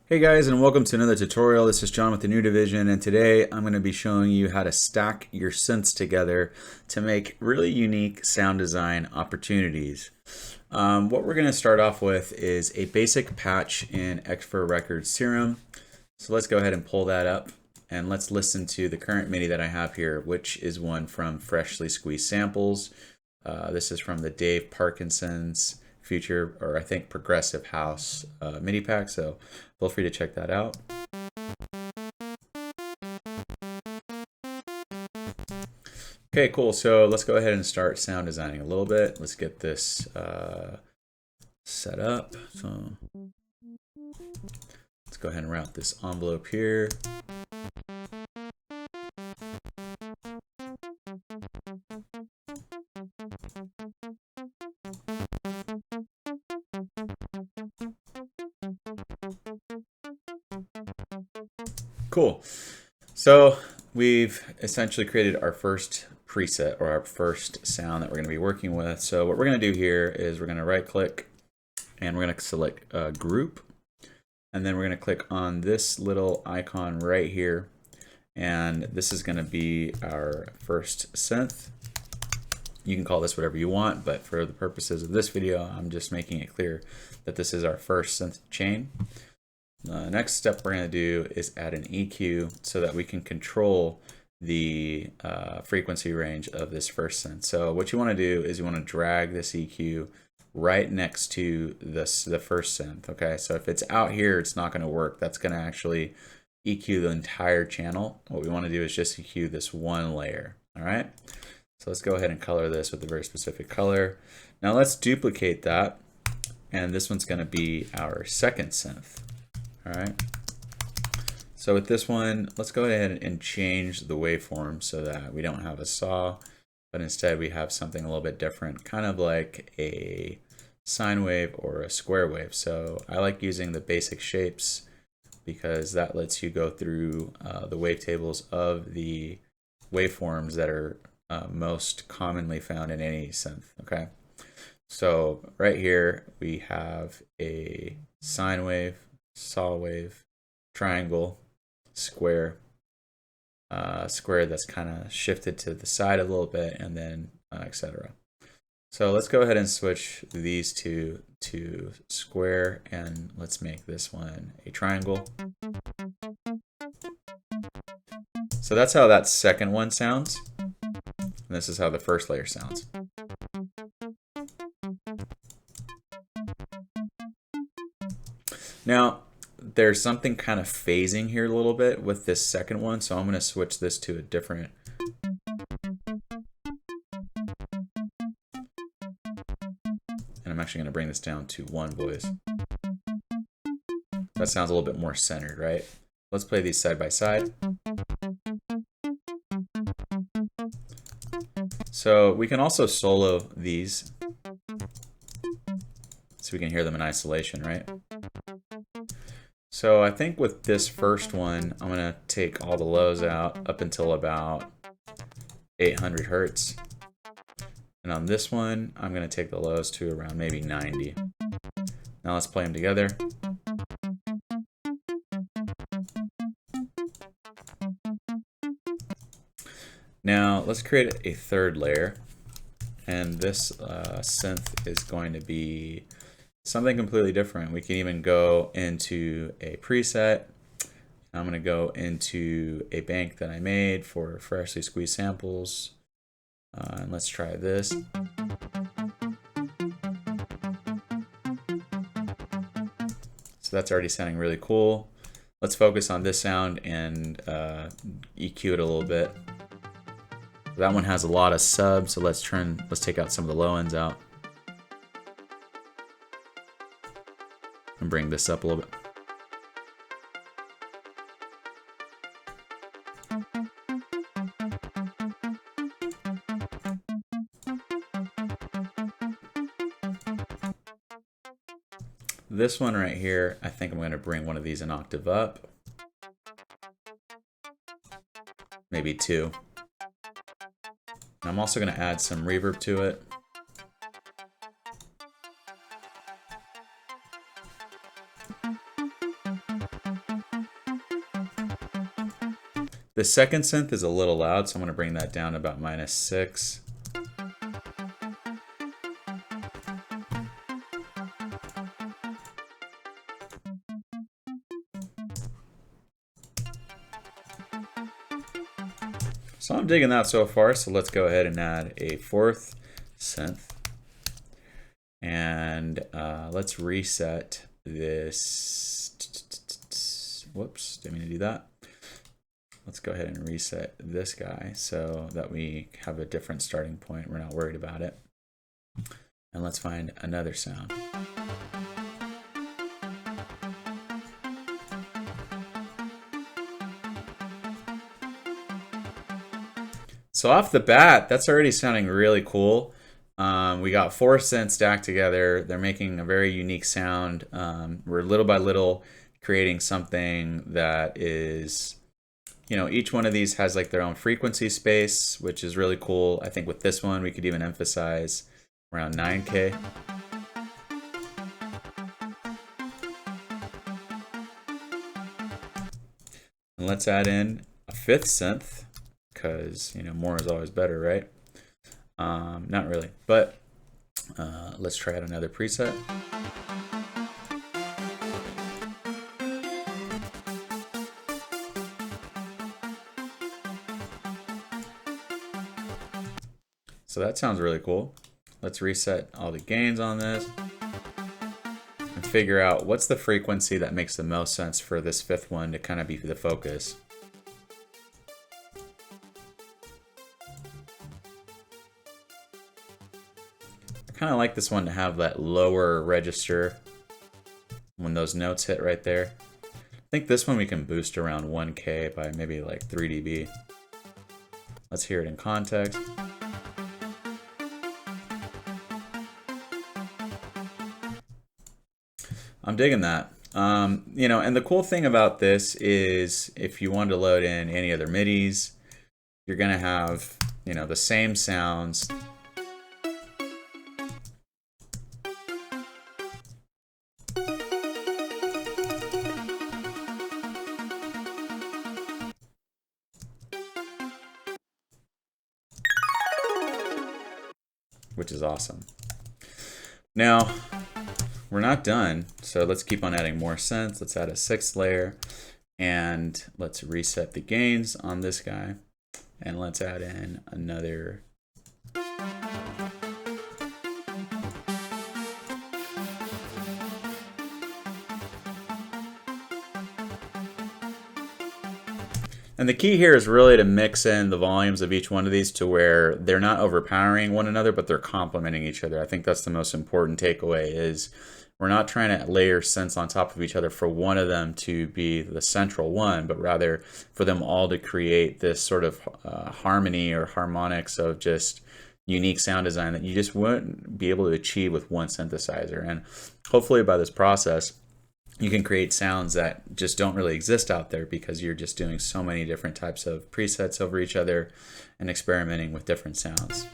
Hey guys, and welcome to another tutorial. This is John with the New Division, and today I'm going to be showing you how to stack your synths together to make really unique sound design opportunities. What we're going to start off with is a basic patch in X4 Records Serum. So let's go ahead and pull that up, and let's listen to the current MIDI that I have here, which is one from Freshly Squeezed Samples. This is from the Dave Parkinson's Future, or I think Progressive House MIDI pack, so feel free to check that out. Okay, cool. So let's go ahead and start sound designing a little bit. Let's get this set up. So let's go ahead and route this envelope here. Cool. So we've essentially created our first preset, or our first sound that we're going to be working with. So what we're going to do here is we're going to right click and we're going to select group, and then we're going to click on this little icon right here, and this is going to be our first synth. You can call this whatever you want, but for the purposes of this video, I'm just making it clear that this is our first synth chain. The next step we're going to do is add an EQ so that we can control the frequency range of this first synth. So what you want to do is you want to drag this EQ right next to the first synth. Okay, so if it's out here, it's not going to work. That's going to actually EQ the entire channel. What we want to do is just EQ this one layer. All right, so let's go ahead and color this with a very specific color. Now let's duplicate that, and this one's going to be our second synth. All right, so with this one, let's go ahead and change the waveform so that we don't have a saw, but instead we have something a little bit different, kind of like a sine wave or a square wave. So I like using the basic shapes because that lets you go through the wavetables of the waveforms that are most commonly found in any synth. Okay, so right here we have a sine wave, saw wave, triangle, square, square that's kind of shifted to the side a little bit, and then etc. So let's go ahead and switch these two to square, and let's make this one a triangle. So that's how that second one sounds, and this is how the first layer sounds. Now, there's something kind of phasing here a little bit with this second one, so I'm going to switch this to a different. And I'm actually going to bring this down to one voice. That sounds a little bit more centered, right? Let's play these side by side. So we can also solo these so we can hear them in isolation, right? So I think with this first one, I'm going to take all the lows out up until about 800 hertz. And on this one, I'm going to take the lows to around maybe 90. Now let's play them together. Now let's create a third layer. And this synth is going to be something completely different. We can even go into a preset. I'm going to go into a bank that I made for Freshly Squeezed Samples. And let's try this. So that's already sounding really cool. Let's focus on this sound and EQ it a little bit. That one has a lot of subs, so let's take out some of the low ends out. And bring this up a little bit. This one right here, I think I'm going to bring one of these an octave up. Maybe two. And I'm also going to add some reverb to it. The second synth is a little loud, so I'm going to bring that down to about -6. So I'm digging that so far, so let's go ahead and add a fourth synth. And let's reset this. Whoops, didn't mean to do that. Let's go ahead and reset this guy so that we have a different starting point. We're not worried about it. And let's find another sound. So off the bat, that's already sounding really cool. We got 4 synths stacked together. They're making a very unique sound. We're little by little creating something that is, you know, each one of these has like their own frequency space, which is really cool. I think with this one, we could even emphasize around 9K. And let's add in a 5th synth, because, you know, more is always better, right? Not really, but let's try out another preset. So that sounds really cool. Let's reset all the gains on this and figure out what's the frequency that makes the most sense for this 5th one to kind of be the focus. I kind of like this one to have that lower register when those notes hit right there. I think this one we can boost around 1K by maybe like 3 dB. Let's hear it in context. I'm digging that. You know, and the cool thing about this is if you want to load in any other MIDIs, you're going to have, you know, the same sounds. Which is awesome. Now, we're not done, so let's keep on adding more synths. Let's add a 6th layer, and let's reset the gains on this guy, and let's add in another. And the key here is really to mix in the volumes of each one of these to where they're not overpowering one another, but they're complementing each other. I think that's the most important takeaway, is we're not trying to layer synths on top of each other for one of them to be the central one, but rather for them all to create this sort of harmony or harmonics of just unique sound design that you just wouldn't be able to achieve with one synthesizer. And hopefully by this process, you can create sounds that just don't really exist out there because you're just doing so many different types of presets over each other and experimenting with different sounds.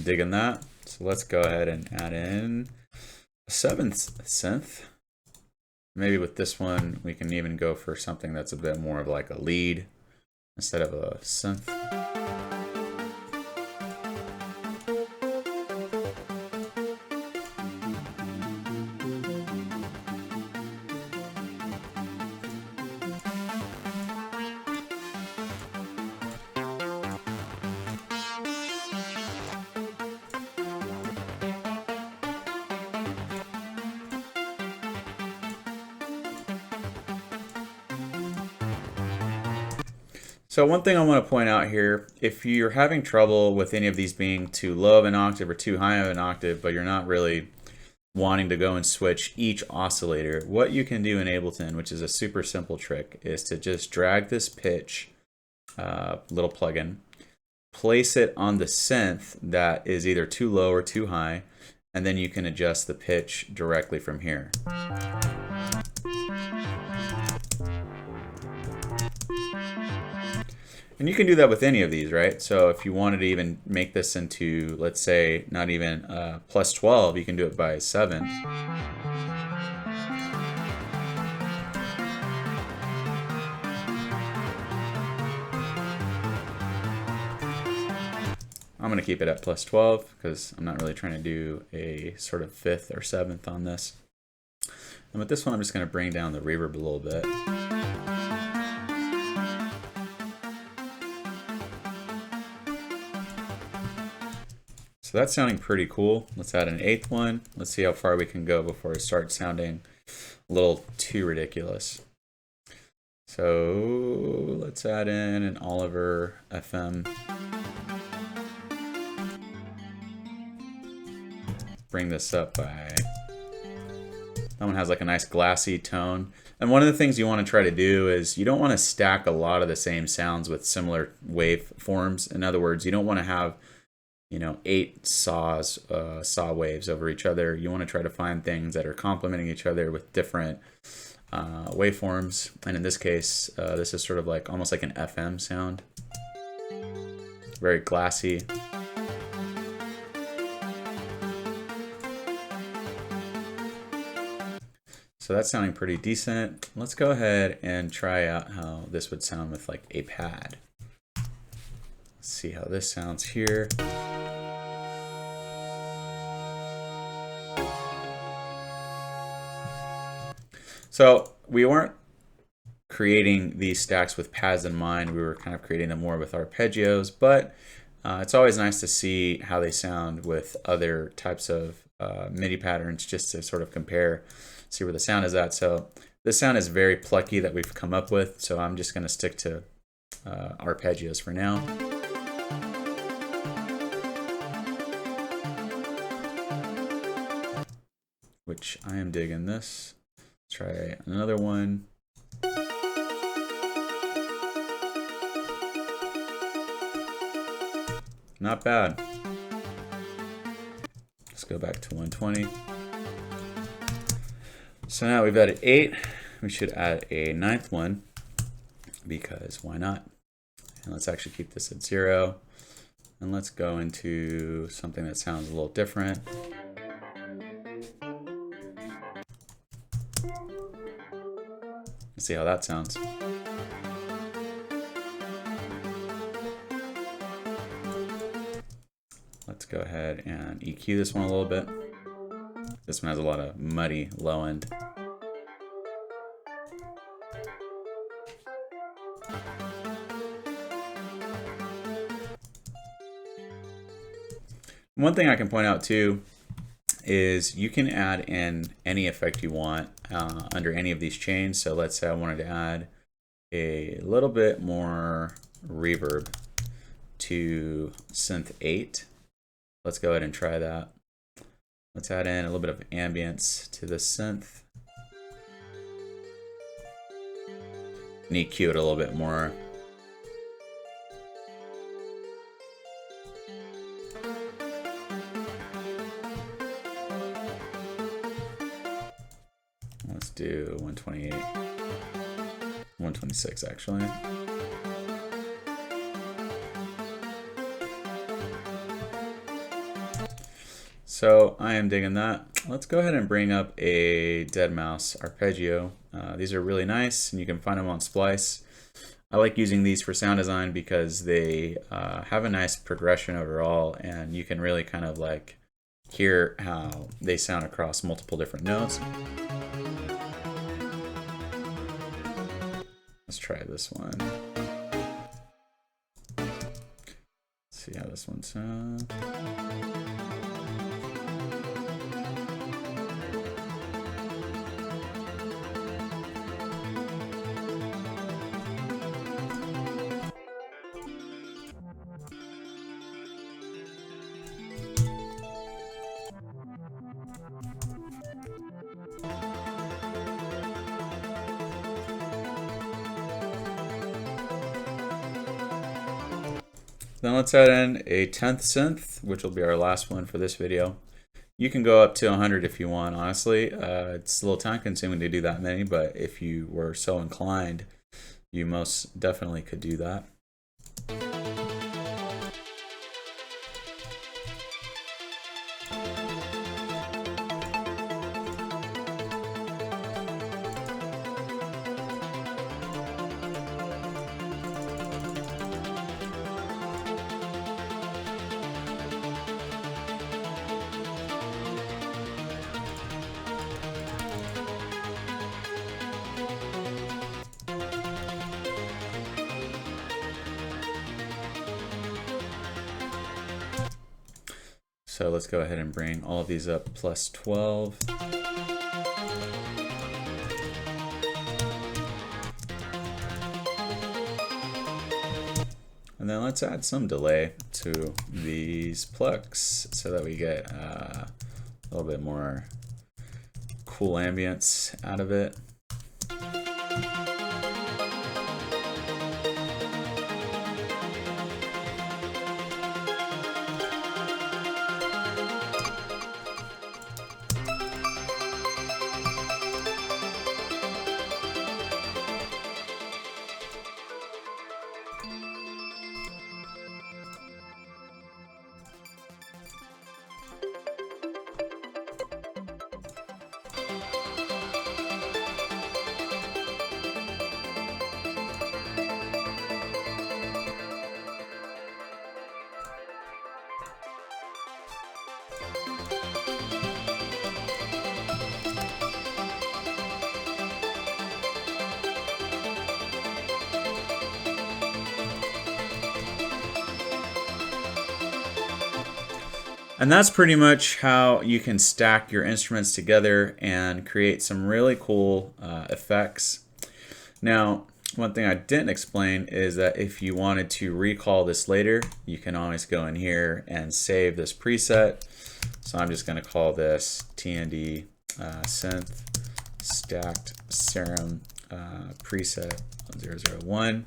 Digging that. So let's go ahead and add in a 7th synth. Maybe with this one, we can even go for something that's a bit more of like a lead instead of a synth. So one thing I want to point out here, if you're having trouble with any of these being too low of an octave or too high of an octave, but you're not really wanting to go and switch each oscillator, what you can do in Ableton, which is a super simple trick, is to just drag this pitch little plugin, place it on the synth that is either too low or too high, and then you can adjust the pitch directly from here. And you can do that with any of these, right? So if you wanted to even make this into, let's say, not even plus 12, you can do it by 7. I'm going to keep it at plus 12 because I'm not really trying to do a sort of 5th or 7th on this. And with this one, I'm just going to bring down the reverb a little bit. So that's sounding pretty cool. Let's add an 8th one. Let's see how far we can go before it starts sounding a little too ridiculous. So let's add in an Oliver FM. Bring this up by... That one has like a nice glassy tone. And one of the things you want to try to do is you don't want to stack a lot of the same sounds with similar waveforms. In other words, you don't want to have 8 saw waves over each other. You want to try to find things that are complementing each other with different waveforms. And in this case, this is sort of like almost like an FM sound. Very glassy. So that's sounding pretty decent. Let's go ahead and try out how this would sound with like a pad. Let's see how this sounds here. So we weren't creating these stacks with pads in mind. We were kind of creating them more with arpeggios, but it's always nice to see how they sound with other types of MIDI patterns just to sort of compare, see where the sound is at. So this sound is very plucky that we've come up with, so I'm just going to stick to arpeggios for now. Which I am digging this. Let's try another one. Not bad. Let's go back to 120. So now we've added 8. We should add a 9th one because why not? And let's actually keep this at 0. And let's go into something that sounds a little different. Let's see how that sounds. Let's go ahead and EQ this one a little bit. This one has a lot of muddy low end. One thing I can point out too is you can add in any effect you want under any of these chains. So let's say I wanted to add a little bit more reverb to synth 8. Let's go ahead and try that. Let's add in a little bit of ambience to the synth. And EQ it a little bit more. Let's do 128. 126 actually. So I am digging that. Let's go ahead and bring up a dead mouse arpeggio. These are really nice and you can find them on Splice. I like using these for sound design because they have a nice progression overall and you can really kind of like hear how they sound across multiple different notes. Let's try this one. Let's see how this one sounds. Then let's add in a 10th synth, which will be our last one for this video. You can go up to 100 if you want, honestly. It's a little time consuming to do that many, but if you were so inclined, you most definitely could do that. So let's go ahead and bring all of these up plus 12. And then let's add some delay to these plucks so that we get a little bit more cool ambience out of it. And that's pretty much how you can stack your instruments together and create some really cool effects. Now, one thing I didn't explain is that if you wanted to recall this later, you can always go in here and save this preset. So I'm just going to call this TND synth stacked Serum preset 001.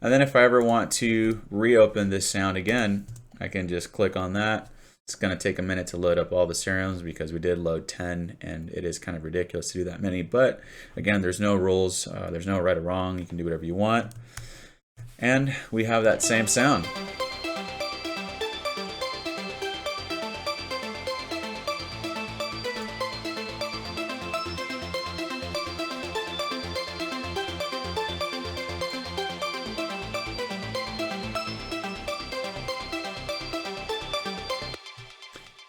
And then if I ever want to reopen this sound again, I can just click on that. It's going to take a minute to load up all the Serums because we did load 10 and it is kind of ridiculous to do that many. But again, there's no rules. There's no right or wrong. You can do whatever you want. And we have that same sound.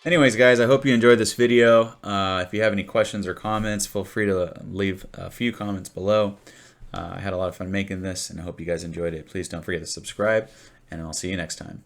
Anyways, guys, I hope you enjoyed this video. If you have any questions or comments, feel free to leave a few comments below. I had a lot of fun making this, and I hope you guys enjoyed it. Please don't forget to subscribe, and I'll see you next time.